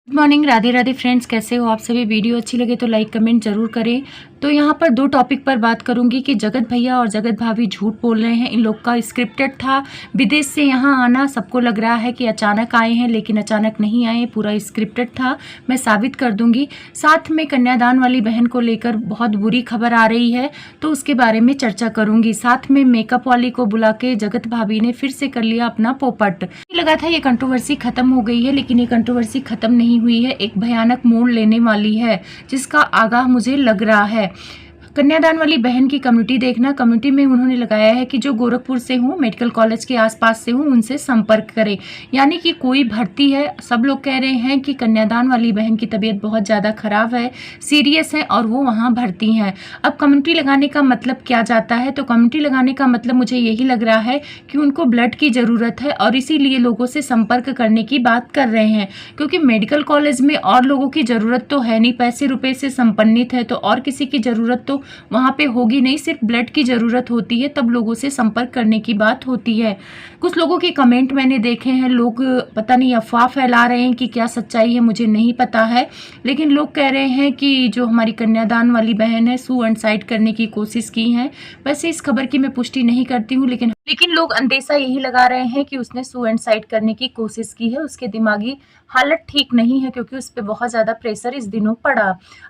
Good morning, Radhe Radhe friends. कैसे हो आप सभी? वीडियो अच्छी लगे तो लाइक कमेंट जरूर करें। तो यहाँ पर दो टॉपिक पर बात करूंगी कि जगत भैया और जगत भाभी झूठ बोल रहे हैं। इन लोग का स्क्रिप्टेड था विदेश से यहाँ आना। सबको लग रहा है कि अचानक आए हैं, लेकिन अचानक नहीं आए, पूरा स्क्रिप्टेड था। मैं साबित कर दूंगी। साथ में कन्यादान वाली बहन को लेकर बहुत बुरी खबर आ रही है, तो उसके बारे में चर्चा करूंगी। साथ में मेकअप वाली को बुला के जगत भाभी ने फिर से कर लिया अपना पोपट। लगा था ये कंट्रोवर्सी खत्म हो गई है, लेकिन ये कंट्रोवर्सी खत्म नहीं हुई है, एक भयानक मोड़ लेने वाली है, जिसका आगाह मुझे लग रहा है। कन्यादान वाली बहन की कम्युनिटी देखना। कम्युनिटी में उन्होंने लगाया है कि जो गोरखपुर से हो, मेडिकल कॉलेज के आसपास से हो, उनसे संपर्क करें। यानी कि कोई भर्ती है। सब लोग कह रहे हैं कि कन्यादान वाली बहन की तबीयत बहुत ज़्यादा खराब है, सीरियस है, और वो वहाँ भर्ती हैं। अब कम्युनिटी लगाने का मतलब क्या जाता है? तो कम्युनिटी लगाने का मतलब मुझे यही लग रहा है कि उनको ब्लड की ज़रूरत है, और इसीलिए लोगों से संपर्क करने की बात कर रहे हैं। क्योंकि मेडिकल कॉलेज में और लोगों की ज़रूरत तो है नहीं, पैसे रुपए से संपन्नित है, तो और किसी की ज़रूरत तो वहाँ पे होगी नहीं। सिर्फ ब्लड की ज़रूरत होती है, तब लोगों से संपर्क करने की बात होती है। कुछ लोगों के कमेंट मैंने देखे हैं, लोग पता नहीं अफवाह फैला रहे हैं कि क्या सच्चाई है मुझे नहीं पता है, लेकिन लोग कह रहे हैं कि जो हमारी कन्यादान वाली बहन है सुसाइड करने की कोशिश की है। वैसे इस खबर की मैं पुष्टि नहीं करती हूँ, लेकिन लोग अंदेशा यही लगा रहे हैं कि उसने सुसाइड करने की कोशिश की है। उसके दिमागी हालत ठीक नहीं है, क्योंकि उस पर बहुत ज़्यादा प्रेशर इस दिनों पड़ा।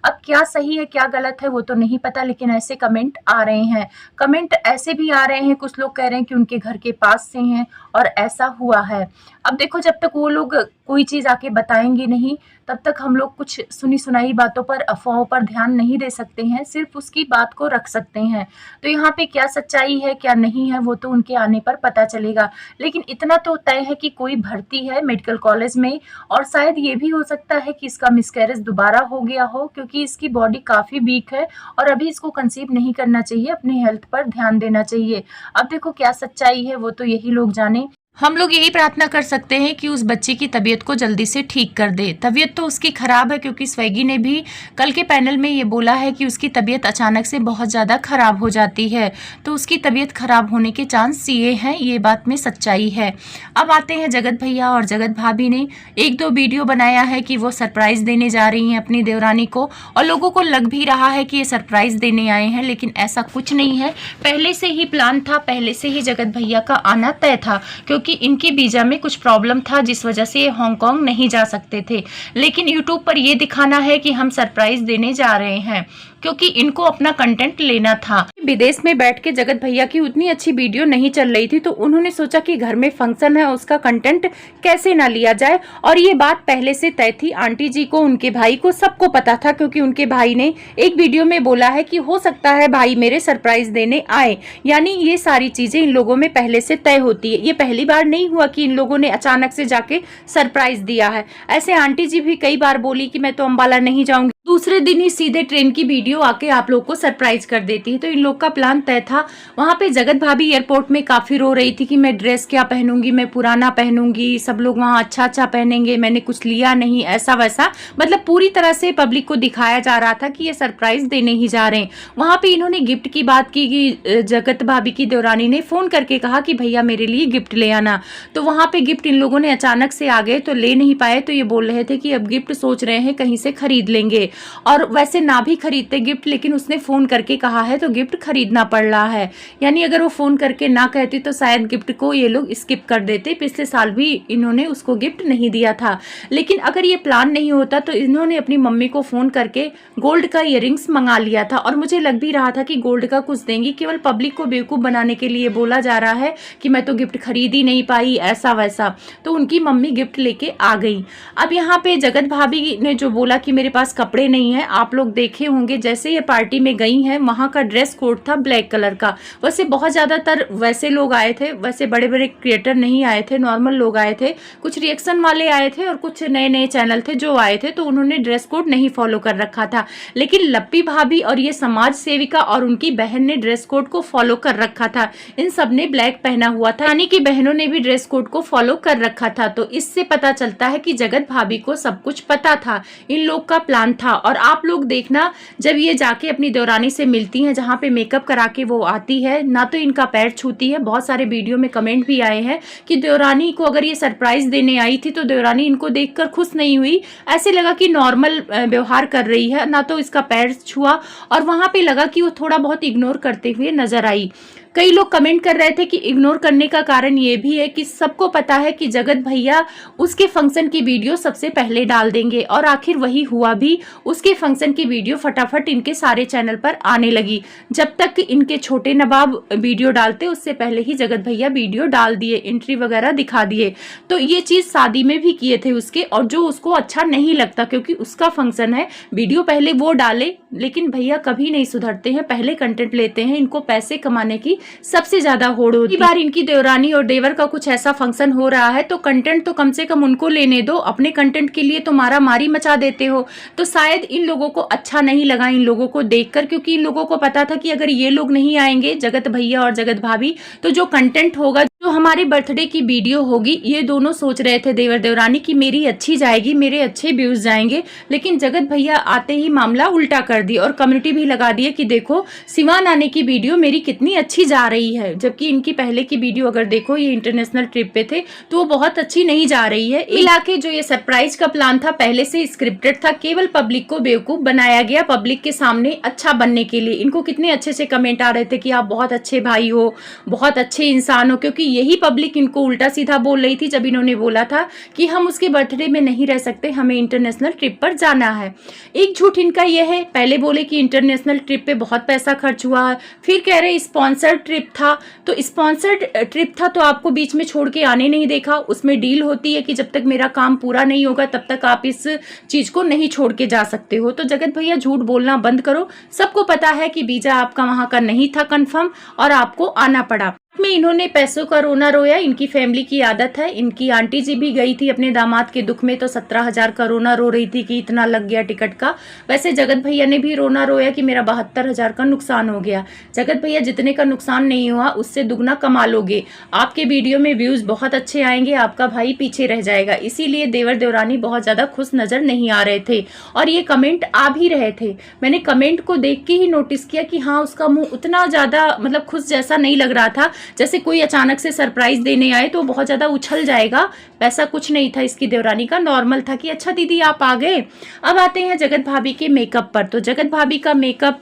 अब क्या सही है क्या गलत है वो तो नहीं पता, लेकिन ऐसे कमेंट आ रहे हैं। कमेंट ऐसे भी आ रहे हैं, कुछ लोग कह रहे हैं कि उनके घर के पास से हैं और ऐसा हुआ है। अब देखो, जब तक वो लोग कोई चीज़ आके बताएंगे नहीं, तब तक हम लोग कुछ सुनी सुनाई बातों पर, अफवाहों पर ध्यान नहीं दे सकते हैं, सिर्फ उसकी बात को रख सकते हैं। तो यहाँ पे क्या सच्चाई है क्या नहीं है वो तो उनके आने पर पता चलेगा। लेकिन इतना तो तय है कि कोई भर्ती है मेडिकल कॉलेज में, और शायद ये भी हो सकता है कि इसका मिसकैरेज दोबारा हो गया हो, क्योंकि इसकी बॉडी काफ़ी वीक है और अभी इसको कंसीव नहीं करना चाहिए, अपने हेल्थ पर ध्यान देना चाहिए। अब देखो क्या सच्चाई है वो तो यही लोग जाने। हम लोग यही प्रार्थना कर सकते हैं कि उस बच्ची की तबीयत को जल्दी से ठीक कर दे। तबीयत तो उसकी खराब है, क्योंकि स्वैगी ने भी कल के पैनल में ये बोला है कि उसकी तबीयत अचानक से बहुत ज़्यादा खराब हो जाती है, तो उसकी तबीयत खराब होने के चांस ये हैं, ये बात में सच्चाई है। अब आते हैं जगत भैया और जगत भाभी ने एक दो वीडियो बनाया है कि वो सरप्राइज़ देने जा रही हैं अपनी देवरानी को, और लोगों को लग भी रहा है कि ये सरप्राइज़ देने आए हैं, लेकिन ऐसा कुछ नहीं है। पहले से ही प्लान था, पहले से ही जगत भैया का आना तय था, क्योंकि इनकी वीजा में कुछ प्रॉब्लम था, जिस वजह से ये हांगकांग नहीं जा सकते थे। लेकिन यूट्यूब पर ये दिखाना है कि हम सरप्राइज देने जा रहे हैं, क्योंकि इनको अपना कंटेंट लेना था। विदेश में बैठ के जगत भैया की उतनी अच्छी वीडियो नहीं चल रही थी, तो उन्होंने सोचा कि घर में फंक्शन है, उसका कंटेंट कैसे ना लिया जाए। और ये बात पहले से तय थी, आंटी जी को, उनके भाई को, सबको पता था, क्योंकि उनके भाई ने एक वीडियो में बोला है कि हो सकता है भाई मेरे सरप्राइज देने आए। यानी ये सारी चीजें इन लोगों में पहले से तय होती है। ये पहली बार नहीं हुआ कि इन लोगों ने अचानक से जाके सरप्राइज दिया है। ऐसे आंटी जी भी कई बार बोली कि मैं तो अंबाला नहीं जाऊंगी, दूसरे दिन ही सीधे ट्रेन की वीडियो आके आप लोग को सरप्राइज कर देती है। तो इन लोग का प्लान तय था। वहां पे जगत भाभी एयरपोर्ट में काफी रो रही थी कि मैं ड्रेस क्या पहनूंगी, मैं पुराना पहनूंगी, सब लोग वहां अच्छा अच्छा पहनेंगे, मैंने कुछ लिया नहीं, ऐसा वैसा। मतलब पूरी तरह से पब्लिक को दिखाया जा रहा था कि ये सरप्राइज देने ही जा रहे हैं। वहां पे इन्होंने गिफ्ट की बात की कि जगत भाभी की देवरानी ने फोन करके कहा कि भैया मेरे लिए गिफ्ट ले आना। तो वहां पे गिफ्ट इन लोगों ने अचानक से आ गए तो ले नहीं पाए, तो ये बोल रहे थे कि अब गिफ्ट सोच रहे हैं कहीं से खरीद लेंगे। और वैसे ना भी खरीदते गिफ्ट, लेकिन उसने फोन करके कहा है तो गिफ्ट खरीदना पड़ रहा है। यानी अगर वो फोन करके ना कहती तो शायद गिफ्ट को ये लोग स्किप कर देते। पिछले साल भी इन्होंने उसको गिफ्ट नहीं दिया था। लेकिन अगर ये प्लान नहीं होता तो इन्होंने अपनी मम्मी को फोन करके गोल्ड का इयररिंग्स मंगा लिया था। और मुझे लग भी रहा था कि गोल्ड का कुछ देंगी, केवल पब्लिक को बेवकूफ बनाने के लिए बोला जा रहा है कि मैं तो गिफ्ट खरीद ही नहीं पाई, ऐसा वैसा। तो उनकी मम्मी गिफ्ट लेके आ गई। अब यहाँ पे जगत भाभी ने जो बोला कि मेरे पास कपड़े नहीं है, आप लोग देखे होंगे जैसे ये पार्टी में गई हैं, वहां का ड्रेस कोड था ब्लैक कलर का। वैसे बहुत ज्यादातर वैसे लोग आए थे, वैसे बड़े बड़े क्रिएटर नहीं आए थे, नॉर्मल लोग आए थे, कुछ रिएक्शन वाले आए थे और कुछ नए नए चैनल थे जो आए थे, तो उन्होंने ड्रेस कोड नहीं फॉलो कर रखा था। लेकिन लप्पी भाभी और ये समाज सेविका और उनकी बहन ने ड्रेस कोड को फॉलो कर रखा था। इन सब ने ब्लैक पहना हुआ था, यानी कि बहनों ने भी ड्रेस कोड को फॉलो कर रखा था। तो इससे पता चलता है कि जगत भाभी को सब कुछ पता था, इन लोग का प्लान था। और आप लोग देखना, जब ये जाके अपनी देवरानी से मिलती हैं, जहाँ पे मेकअप करा के वो आती है, ना तो इनका पैर छूती है। बहुत सारे वीडियो में कमेंट भी आए हैं कि देवरानी को अगर ये सरप्राइज देने आई थी तो देवरानी इनको देखकर खुश नहीं हुई, ऐसे लगा कि नॉर्मल व्यवहार कर रही है, ना तो इसका पैर छुआ, और वहां पे लगा कि वो थोड़ा बहुत इग्नोर करते हुए नजर आई। कई लोग कमेंट कर रहे थे कि इग्नोर करने का कारण ये भी है कि सबको पता है कि जगत भैया उसके फंक्शन की वीडियो सबसे पहले डाल देंगे, और आखिर वही हुआ भी। उसके फंक्शन की वीडियो फटाफट इनके सारे चैनल पर आने लगी। जब तक इनके छोटे नवाब वीडियो डालते उससे पहले ही जगत भैया वीडियो डाल दिए, एंट्री वगैरह दिखा दिए। तो ये चीज शादी में भी किए थे उसके, और जो उसको अच्छा नहीं लगता क्योंकि उसका फंक्शन है, वीडियो पहले वो डाले। लेकिन भैया कभी नहीं सुधरते हैं, पहले कंटेंट लेते हैं। इनको पैसे कमाने की सबसे ज्यादा होड़ होती है। बार इनकी देवरानी और देवर का कुछ ऐसा फंक्शन हो रहा है तो कंटेंट तो कम से कम उनको लेने दो, अपने कंटेंट के लिए तो मारा मारी मचा देते हो। तो शायद इन लोगों को अच्छा नहीं लगा इन लोगों को देखकर, क्योंकि इन लोगों को पता था कि अगर ये लोग नहीं आएंगे, जगत भैया और जगत भाभी, तो जो कंटेंट होगा, जो हमारे बर्थडे की वीडियो होगी, ये दोनों सोच रहे थे देवर देवरानी की मेरी अच्छी जाएगी, मेरे अच्छे व्यूज जाएंगे। लेकिन जगत भैया आते ही मामला उल्टा कर दिया और कम्युनिटी भी लगा दिए कि देखो सिवान आने की वीडियो मेरी कितनी अच्छी जा रही है, जबकि इनकी पहले की वीडियो अगर देखो, ये इंटरनेशनल ट्रिप पे थे, तो वो बहुत अच्छी नहीं जा रही है। इलाके जो ये सरप्राइज का प्लान था पहले से स्क्रिप्टेड था, केवल पब्लिक को बेवकूफ बनाया गया, पब्लिक के सामने अच्छा बनने के लिए। इनको कितने अच्छे से कमेंट आ रहे थे कि आप बहुत अच्छे भाई हो, बहुत अच्छे इंसान हो, क्योंकि यही पब्लिक इनको उल्टा सीधा बोल रही थी जब इन्होंने बोला था कि हम उसके बर्थडे में नहीं रह सकते, हमें इंटरनेशनल ट्रिप पर जाना है। एक झूठ इनका यह है, पहले बोले कि इंटरनेशनल ट्रिप पे बहुत पैसा खर्च हुआ है, फिर कह रहे स्पॉन्सर्ड ट्रिप था। तो स्पॉन्सर्ड ट्रिप था तो आपको बीच में छोड़ के आने नहीं देखा। उसमें डील होती है कि जब तक मेरा काम पूरा नहीं होगा तब तक आप इस चीज को नहीं छोड़ के जा सकते हो। तो जगत भैया झूठ बोलना बंद करो। सबको पता है कि वीजा आपका वहां का नहीं था कंफर्म और आपको आना पड़ा। में इन्होंने पैसों का रोना रोया, इनकी फैमिली की आदत है। इनकी आंटी जी भी गई थी अपने दामाद के दुख में, तो 17,000 का रोना रो रही थी कि इतना लग गया टिकट का। वैसे जगत भैया ने भी रोना रोया कि मेरा 72,000 का नुकसान हो गया। जगत भैया जितने का नुकसान नहीं हुआ उससे दुगना कमा लोगे, आपके वीडियो में व्यूज बहुत अच्छे आएंगे, आपका भाई पीछे रह जाएगा। इसीलिए देवर देवरानी बहुत ज्यादा खुश नजर नहीं आ रहे थे और ये कमेंट आ भी रहे थे। मैंने कमेंट को देख के ही नोटिस किया कि हाँ, उसका मुंह उतना ज्यादा मतलब खुश जैसा नहीं लग रहा था, जैसे कोई अचानक से सरप्राइज देने आए तो बहुत ज्यादा उछल जाएगा। वैसा कुछ नहीं था इसकी देवरानी का, नॉर्मल था कि अच्छा दीदी आप आ गए। अब आते हैं जगत भाभी के मेकअप पर। तो जगत भाभी का मेकअप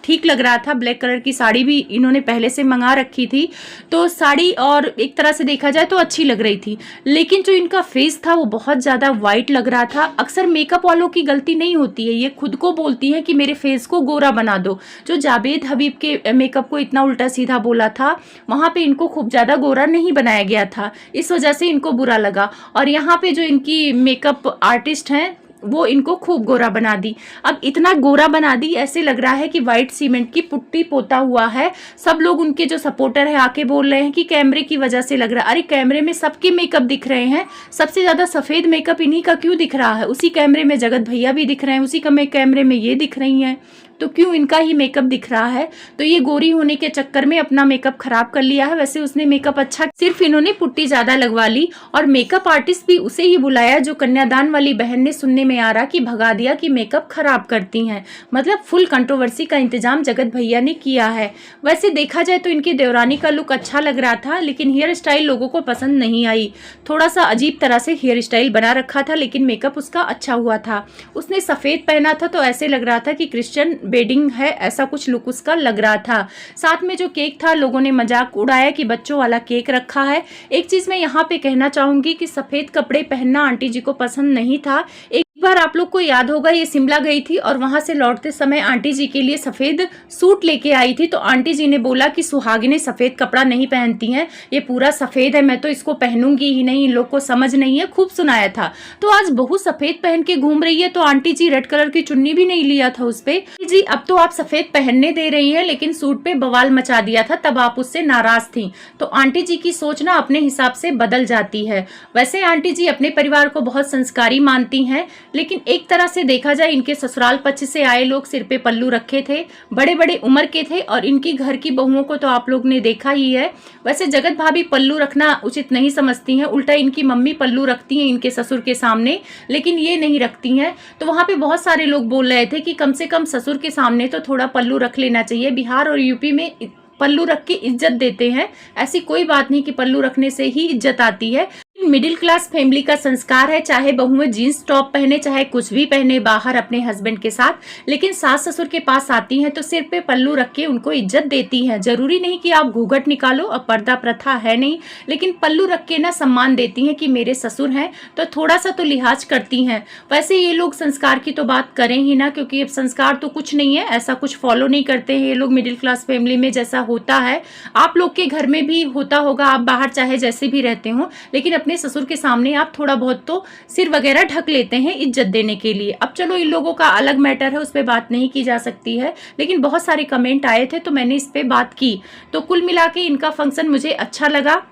ठीक लग रहा था, ब्लैक कलर की साड़ी भी इन्होंने पहले से मंगा रखी थी, तो साड़ी और एक तरह से देखा जाए तो अच्छी लग रही थी। लेकिन जो इनका फेस था वो बहुत ज्यादा व्हाइट लग रहा था। अक्सर मेकअप वालों की गलती नहीं होती है, ये खुद को बोलती है कि मेरे फेस को गोरा बना दो। जो जावेद हबीब के मेकअप को इतना उल्टा सीधा बोला था, वहां पे इनको खूब ज्यादा गोरा नहीं बनाया गया था, इस वजह से इनको बुरा लगा। और यहाँ पे जो इनकी मेकअप आर्टिस्ट हैं वो इनको खूब गोरा बना दी। अब इतना गोरा बना दी, ऐसे लग रहा है कि व्हाइट सीमेंट की पुट्टी पोता हुआ है। सब लोग उनके जो सपोर्टर है आके बोल रहे हैं कि कैमरे की वजह से लग रहा है। अरे कैमरे में सबके मेकअप दिख रहे हैं, सबसे ज्यादा सफेद मेकअप इन्हीं का क्यों दिख रहा है? उसी कैमरे में जगत भैया भी दिख रहे हैं, उसी कैमरे में ये दिख रही हैं, तो क्यों इनका ही मेकअप दिख रहा है? तो ये गोरी होने के चक्कर में अपना मेकअप खराब कर लिया है। वैसे उसने मेकअप अच्छा, सिर्फ इन्होंने पुट्टी ज्यादा लगवा ली। और मेकअप आर्टिस्ट भी उसे ही बुलाया जो कन्यादान वाली बहन ने सुनने में आ रहा कि भगा दिया कि मेकअप खराब करती हैं। मतलब फुल कंट्रोवर्सी का इंतजाम जगत भैया ने किया है। वैसे देखा जाए तो इनकी देवरानी का लुक अच्छा लग रहा था, लेकिन हेयर स्टाइल लोगों को पसंद नहीं आई। थोड़ा सा अजीब तरह से हेयर स्टाइल बना रखा था, लेकिन मेकअप उसका अच्छा हुआ था। उसने सफेद पहना था तो ऐसे लग रहा था कि क्रिश्चियन वेडिंग है, ऐसा कुछ लुक उसका लग रहा था। साथ में जो केक था, लोगों ने मजाक उड़ाया कि बच्चों वाला केक रखा है। एक चीज मैं यहाँ पे कहना चाहूंगी कि सफेद कपड़े पहनना आंटी जी को पसंद नहीं था। एक बार आप लोग को याद होगा, ये शिमला गई थी और वहां से लौटते समय आंटी जी के लिए सफेद सूट लेके आई थी, तो आंटी जी ने बोला कि सुहागिनें सफेद कपड़ा नहीं पहनती हैं, ये पूरा सफेद है, मैं तो इसको पहनूंगी ही नहीं, इन लोग को समझ नहीं है, खूब सुनाया था। तो आज बहू सफेद पहन के घूम रही है, तो आंटी जी रेड कलर की चुन्नी भी नहीं लिया था उस पे। जी अब तो आप सफेद पहनने दे रही है, लेकिन सूट पे बवाल मचा दिया था, तब आप उससे नाराज थी। तो आंटी जी की सोच ना अपने हिसाब से बदल जाती है। वैसे आंटी जी अपने परिवार को बहुत संस्कारी मानती हैं, लेकिन एक तरह से देखा जाए इनके ससुराल पक्ष से आए लोग सिर पे पल्लू रखे थे, बड़े बड़े उम्र के थे, और इनकी घर की बहुओं को तो आप लोग ने देखा ही है। वैसे जगत भाभी पल्लू रखना उचित नहीं समझती हैं, उल्टा इनकी मम्मी पल्लू रखती हैं इनके ससुर के सामने, लेकिन ये नहीं रखती हैं। तो वहाँ पे बहुत सारे लोग बोल रहे थे कि कम से कम ससुर के सामने तो थोड़ा पल्लू रख लेना चाहिए। बिहार और यूपी में पल्लू रख के इज्जत देते हैं, ऐसी कोई बात नहीं कि पल्लू रखने से ही इज्जत आती है। मिडिल क्लास फैमिली का संस्कार है, चाहे बहुएं जीन्स टॉप पहने, चाहे कुछ भी पहने बाहर अपने हस्बैंड के साथ, लेकिन सास ससुर के पास आती हैं तो सिर पे पल्लू रख के उनको इज्जत देती हैं। जरूरी नहीं कि आप घूंघट निकालो, अब पर्दा प्रथा है नहीं, लेकिन पल्लू रख के ना सम्मान देती हैं कि मेरे ससुर हैं, तो थोड़ा सा तो लिहाज करती हैं। वैसे ये लोग संस्कार की तो बात करें ही ना, क्योंकि अब संस्कार तो कुछ नहीं है, ऐसा कुछ फॉलो नहीं करते हैं ये लोग मिडिल क्लास फैमिली में। जैसा होता है आप लोग के घर में भी होता होगा, आप बाहर चाहे जैसे भी रहते हो, लेकिन अपने ससुर के सामने आप थोड़ा बहुत तो सिर वगैरह ढक लेते हैं इज्जत देने के लिए। अब चलो इन लोगों का अलग मैटर है, उस पर बात नहीं की जा सकती है, लेकिन बहुत सारे कमेंट आए थे तो मैंने इस पे बात की। तो कुल मिला के इनका फंक्शन मुझे अच्छा लगा।